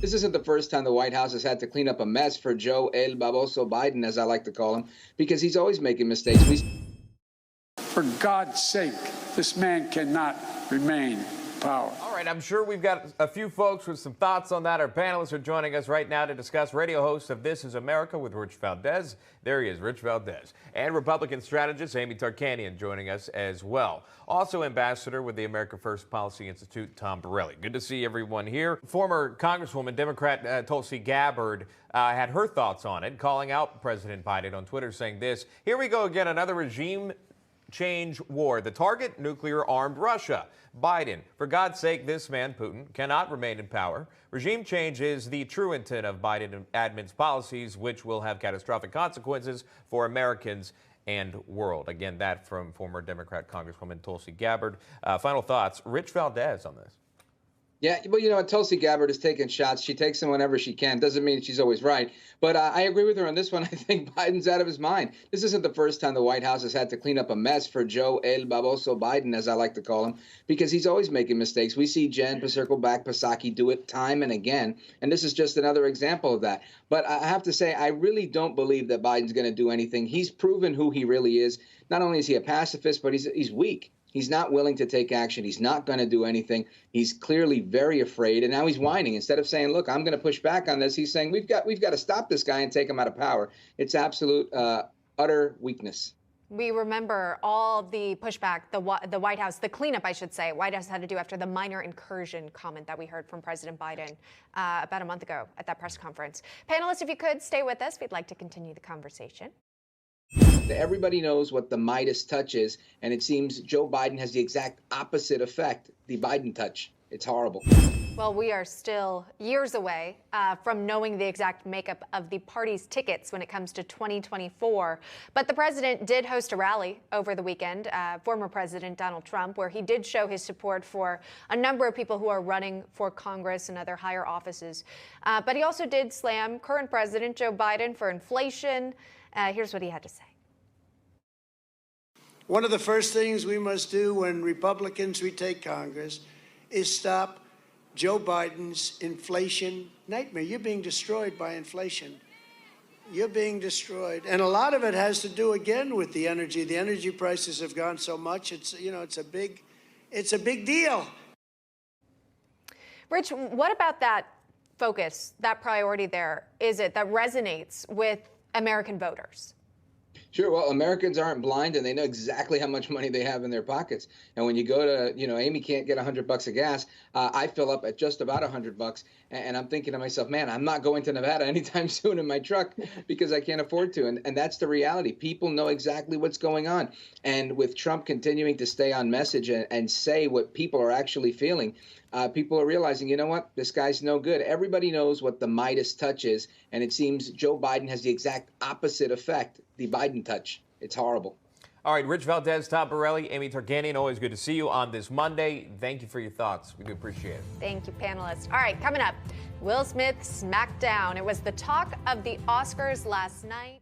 This isn't the first time the White House has had to clean up a mess for Joe El Baboso Biden, as I like to call him, because he's always making mistakes. For God's sake, this man cannot remain in power. All right, I'm sure we've got a few folks with some thoughts on that. Our panelists are joining us right now to discuss. Radio host of This Is America with Rich Valdes. There he is, Rich Valdes. And Republican strategist Amy Tarkanian joining us as well. Also ambassador with the America First Policy Institute, Tom Borelli. Good to see everyone here. Former Congresswoman, Democrat Tulsi Gabbard, had her thoughts on it, calling out President Biden on Twitter, saying this: "Here we go again, another regime change war. The target, nuclear-armed Russia. Biden, for God's sake, this man, Putin, cannot remain in power. Regime change is the true intent of Biden admin's policies, which will have catastrophic consequences for Americans and world." Again, that from former Democrat Congresswoman Tulsi Gabbard. Final thoughts, Rich Valdes on this. Yeah, well, Tulsi Gabbard is taking shots. She takes them whenever she can. Doesn't mean she's always right. But I agree with her on this one. I think Biden's out of his mind. This isn't the first time the White House has had to clean up a mess for Joe El Baboso Biden, as I like to call him, because he's always making mistakes. We see Jen Pasaki do it time and again, and this is just another example of that. But I have to say, I really don't believe that Biden's going to do anything. He's proven who he really is. Not only is he a pacifist, but he's weak. He's not willing to take action. He's not going to do anything. He's clearly very afraid, and now he's whining. Instead of saying, "Look, I'm going to push back on this," he's saying, "We've got to stop this guy and take him out of power." It's absolute utter weakness. We remember all the pushback the White House, the cleanup, I should say, White House had to do after the minor incursion comment that we heard from President Biden about a month ago at that press conference. Panelists, if you could stay with us, we'd like to continue the conversation. Everybody knows what the Midas touch is, and it seems Joe Biden has the exact opposite effect, the Biden touch. It's horrible. Well, we are still years away from knowing the exact makeup of the party's tickets when it comes to 2024. But the president did host a rally over the weekend, former President Donald Trump, where he did show his support for a number of people who are running for Congress and other higher offices. But he also did slam current President Joe Biden for inflation. Here's what he had to say. One of the first things we must do when Republicans retake Congress is stop Joe Biden's inflation nightmare. You're being destroyed by inflation. You're being destroyed. And a lot of it has to do, again, with the energy. The energy prices have gone so much. It's a big deal. Rich, what about that focus, that priority there, is it that resonates with American voters? Sure. Well, Americans aren't blind, and they know exactly how much money they have in their pockets. And when you go to, Amy can't get $100 of gas. I fill up at just about $100, and I'm thinking to myself, man, I'm not going to Nevada anytime soon in my truck because I can't afford to. And that's the reality. People know exactly what's going on. And with Trump continuing to stay on message and say what people are actually feeling, people are realizing, you know what, this guy's no good. Everybody knows what the Midas touch is, and it seems Joe Biden has the exact opposite effect, the Biden touch. It's horrible. All right, Rich Valdes, Tom Borelli, Amy Tarkanian, always good to see you on this Monday. Thank you for your thoughts. We do appreciate it. Thank you, panelists. All right, coming up, Will Smith smacked down. It was the talk of the Oscars last night.